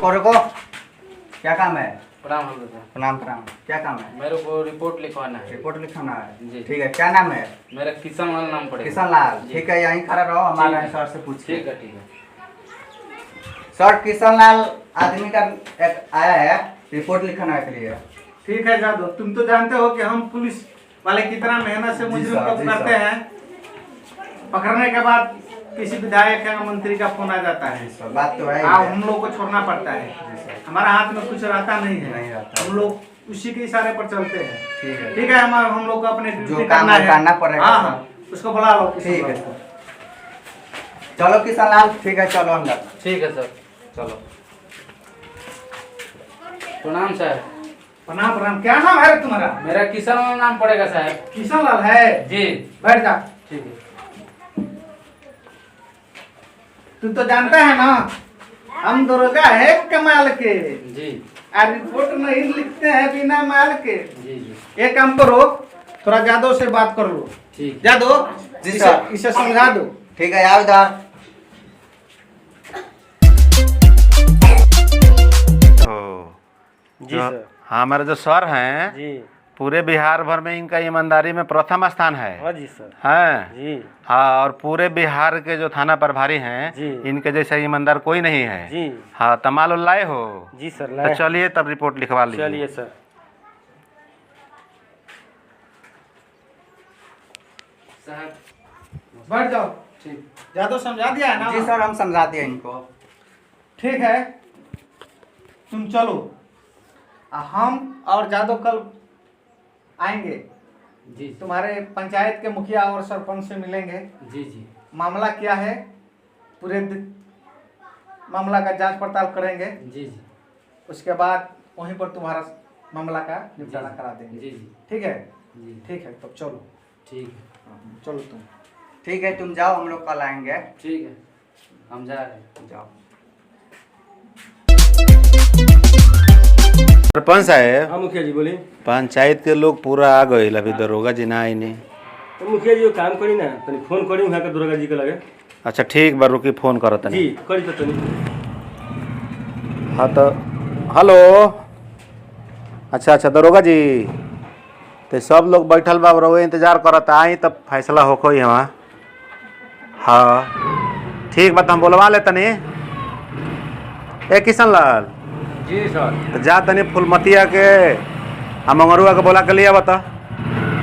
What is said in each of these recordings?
रुको रुको, क्या काम है? प्रणाम। प्रणाम प्रणाम, क्या काम है? मेरे को रिपोर्ट लिखवाना है। रिपोर्ट लिखाना है जी। ठीक है, क्या नाम है? मेरा किशन लाल नाम पड़ेगा। किशन लाल, ठीक है यहीं खड़ा रहो, हमारा सर से पूछिए। ठीक है ठीक है। सर किशन लाल आदमी का एक आया है रिपोर्ट लिखाना के लिए। ठीक है जादू, तुम तो जानते हो कि हम पुलिस वाले कितना मेहनत से मुजरिम को पकड़ते हैं। पकड़ने के बाद किसी विधायक या मंत्री का फोन आ जाता है, बात तो है, हम लोग को छोड़ना पड़ता है। हमारा हाथ में कुछ रहता नहीं है, हम लोग उसी के इशारे पर चलते हैं। ठीक है, हम लोग को अपने जो काम करना पड़ेगा। हाँ, उसको बुला लो। ठीक है चलो किशन लाल, ठीक है चलो अंदर। ठीक है सर, चलो। प्रणाम साहब। प्रणाम प्रणाम, क्या नाम है तुम्हारा? मेरा किशन लाल नाम पड़ेगा साहब। किशन लाल है जी। बैठ जा। ठीक है। तू तो जानता है ना हम दरोगा है कमाल के, जी और रिपोर्ट नहीं लिखते हैं बिना माल के। जी जी। एक काम करो, थोड़ा जादव से बात कर लो। ठीक। जादव जी सर। इसे समझा दो। ठीक है आओ इधर। जी सर। हाँ, हमारे जो सर हैं जी पूरे बिहार भर में इनका ईमानदारी में प्रथम स्थान है। हाँ जी सर। हैं जी हाँ, और पूरे बिहार के जो थाना प्रभारी हैं जी। इनके जैसा ईमानदार कोई नहीं है। जी हाँ, तमाल लाए हो? जी सर तो लाए। चलिए तब रिपोर्ट लिखवा लीजिए। चलिए सर। साहब बैठ जाओ। ठीक। जादव समझा दिया है ना? जी सर हम समझा दिए इनको। ठीक है, तुम चलो। हम और जादव कल आएंगे, जी तुम्हारे पंचायत के मुखिया और सरपंच से मिलेंगे। जी जी। मामला क्या है पूरे मामला का जांच पड़ताल करेंगे। जी जी। उसके बाद वहीं पर तुम्हारा मामला का निपटारा करा देंगे। जी जी। ठीक है? जी ठीक है, तब चलो। ठीक है। चलो तुम। ठीक है तुम जाओ, हम लोग कल आएंगे। ठीक है, हम जा रहे हैं। जाओ। सरपंच साहब, हाँ मुखिया जी बोलिए। पंचायत के लोग पूरा आ गए, अभी दरोगा जी ना आई नहीं। तो मुखिया जी वो काम करी ना, तनी फोन करी वहाँ के दुर्गा जी के लगे। अच्छा ठीक बा, रुकी फोन करो तनी। जी करी तो तनी। हाँ तो हेलो। अच्छा अच्छा दरोगा जी, तो सब लोग बैठल बा, रहो इंतजार करत, आई तब फैसला होको ही वहाँ। हाँ ठीक बा, तो हम बोलवा ले तनी। ए किशन लाल, जी सर। तो जा तनी फुलमतिया के आ मंगरुआ के बोला के लिया बता।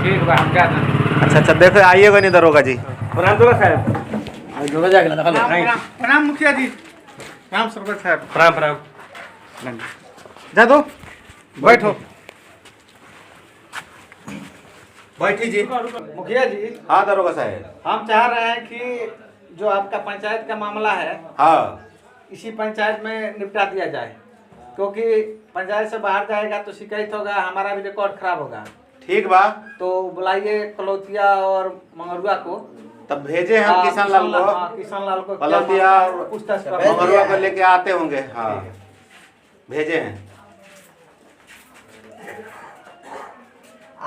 ठीक बा, हम जाते हैं। अच्छा अच्छा देखो आइएगा नहीं दरोगा जी। प्रणाम दुर्गा साहब। दुर्गा जी आगे लगा लो। प्रणाम मुखिया जी। प्रणाम सरपंच साहब। प्रणाम प्रणाम। जादव बैठो। बैठी जी। मुखिया जी, हाँ दरोगा साहब। हम चाह रहे हैं कि जो आपका पंचायत का मामला है हाँ इसी पंचायत में निपटा दिया जाए, क्योंकि पंचायत से बाहर जाएगा तो शिकायत होगा, हमारा भी रिकॉर्ड खराब होगा। ठीक बा, तो बुलाइए कलौतिया और मंगरुआ को। तब भेजे हम किशन लाल को। हाँ, किशन लाल को कलौतिया और पूछताछ मंगरुआ को लेके आते होंगे। हाँ भेजे हैं।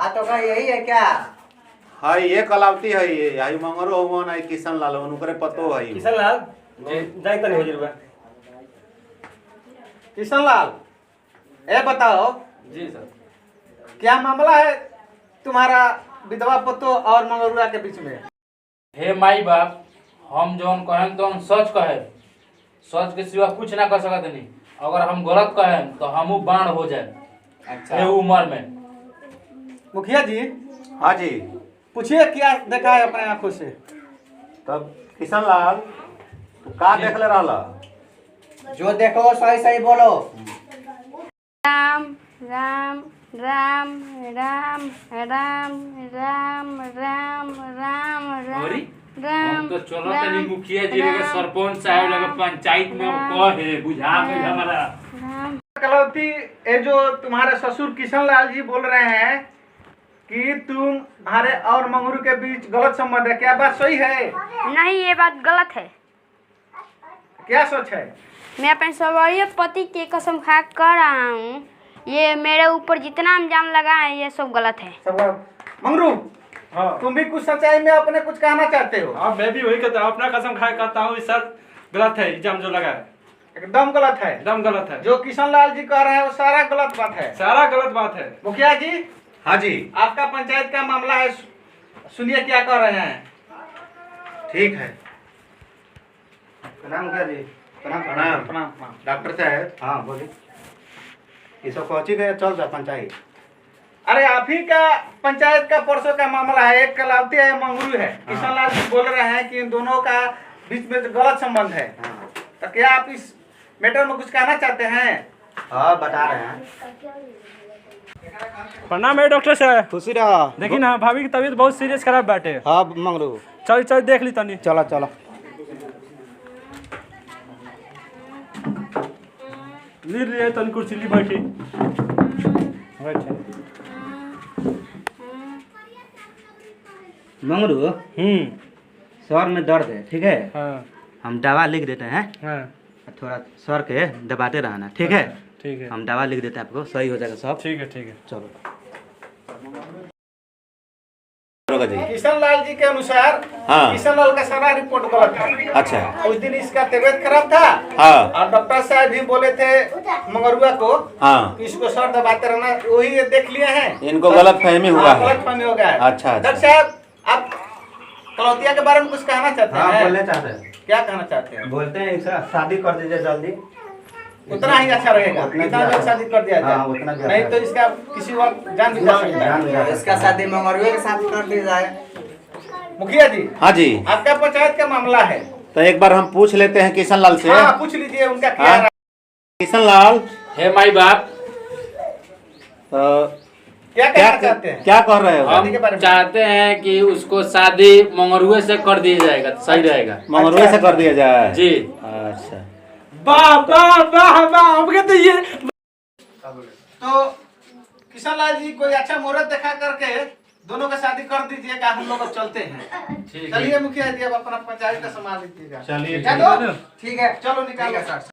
तो का यही है क्या? हाँ ये कलावती है, ये आई मंगरो हो ना किशन लाल उनकरे पतो है। किशन लाल जाए तनी हो जी रुपया। किशन लाल, ए बताओ जी सर। क्या मामला है तुम्हारा विधवा पतो और मंगरुआ के बीच में? हे माई बाप, हम जौन कहें तो हम सच कहे, सच के सिवा कुछ ना कर सकत नहीं। अगर हम गलत कहें तो हमू बाण हो जाए। अच्छा ये उम्र में। मुखिया जी हाँ जी। पूछिए क्या देखा है अपने आंखों से। तब किशन लाल तू का देख ले रहला? जो देखो सही सही बोलो। राम राम राम राम राम राम राम राम अरे, राम हम तो चलो तनी मुखिया जी लगे, सरपंच साहब लगे, पंचायत में कहे बुझा गई हमारा। कलौती, ये जो तुम्हारे ससुर किशन लाल जी बोल रहे हैं कि तुम्हारे और मंगरू के बीच गलत संबंध है, क्या बात सही है? नहीं, ये बात गलत है। क्या सोच है? मैं अपने सवरीय पति की कसम खा कर रहा हूँ, ये मेरे ऊपर जितना इल्जाम लगा है ये सब गलत है। सब मंगरू, हाँ तुम भी कुछ सच्चाई में अपने कुछ कहना चाहते हो? हाँ, मैं भी वही कहता हूँ, अपना कसम खाए कहता हूँ, सर गलत है इल्जाम जो लगा है। एकदम गलत है। एकदम गलत है, जो किशन लाल जी कह रहे हैं वो सारा गलत बात है। सारा गलत बात है। मुखिया जी, हाँ जी, आपका पंचायत का मामला है, सुनिए क्या कह रहे हैं। ठीक है। प्रणाम मुखिया जी। प्रणाम प्रणाम। प्रणाम प्रणाम। डॉक्टर साहब, हाँ बोलिए। ये सब पहुंची गए, चल जा पंचायत। अरे आप ही का पंचायत का परसों का मामला है, एक कलावती है, मंगरू है। किशन लाल जी बोल रहे हैं कि इन दोनों का बीच में गलत संबंध है। तो क्या आप इस मैटर में कुछ कहना चाहते हैं? हाँ बता रहे हैं। प्रणाम है डॉक्टर साहब। खुशी रहा। देखी ना भाभी की तबीयत बहुत सीरियस खराब बाटे। हाँ मंगरू। चल चल देख ली तनी। चलो चलो। ली तनी कुर्सी ली बैठी। मंगरू, सर में दर्द है, ठीक है? हाँ हम दवा लिख देते हैं, हाँ थोड़ा सर के दबाते रहना, ठीक है? ठीक है, हम दवा लिख देते हैं, आपको सही हो जाएगा सब। ठीक है, ठीक है। चलो। दरोगा जी। किशन लाल जी के अनुसार हाँ। किशन लाल का सारा रिपोर्ट गलत है। अच्छा। उस दिन इसका तबीयत खराब था हाँ और डॉक्टर साहब भी बोले थे मंगरुआ को हाँ, कि इसको सर दबाते रहना, वही ये देख लिए हैं। इनको गलत फहमी हुआ है। गलत फहमी हो गया है। अच्छा, अच्छा। डॉक्टर साहब, आप कलौतिया के बारे में कुछ कहना चाहते हाँ हैं? बोलना चाहते हैं। क्या कहना चाहते हैं? बोलते हैं इसका शादी कर दीजिए जल्दी। उतना ही अच्छा रहेगा, उतना जितना भी जल्द शादी कर दिया जाए। हाँ, उतना भी अच्छा नहीं तो इसका किसी वक्त जान भी जा सकता है। इसका शादी मंगरुए के साथ कर दी जाए। मुखिया जी, हाँ जी, आपका पंचायत का मामला है। तो एक बार हम पूछ लेते हैं किशन लाल से। हाँ, पूछ लीजिए उनका क्या हाँ? राय। किशन लाल, हे माई बाप, तो क्या क्या कहना चाहते हैं? क्या कर रहे हो? शादी के बारे हम में। चाहते हैं कि उसको शादी मंगरुए से कर दिया जाएगा तो सही रहेगा। मंगरुए से कर दिया जाए जी। अच्छा। वाह वाह वाह वाह, हमके तो ये तो किशन लाल जी कोई अच्छा मुहूर्त देखा करके दोनों का शादी कर दीजिएगा, हम लोग अब चलते हैं। ठीक है। चलिए मुखिया जी, अब अपना पंचायत का संभाल लीजिएगा। चलिए, जादू, ठीक है, चलो निकालो।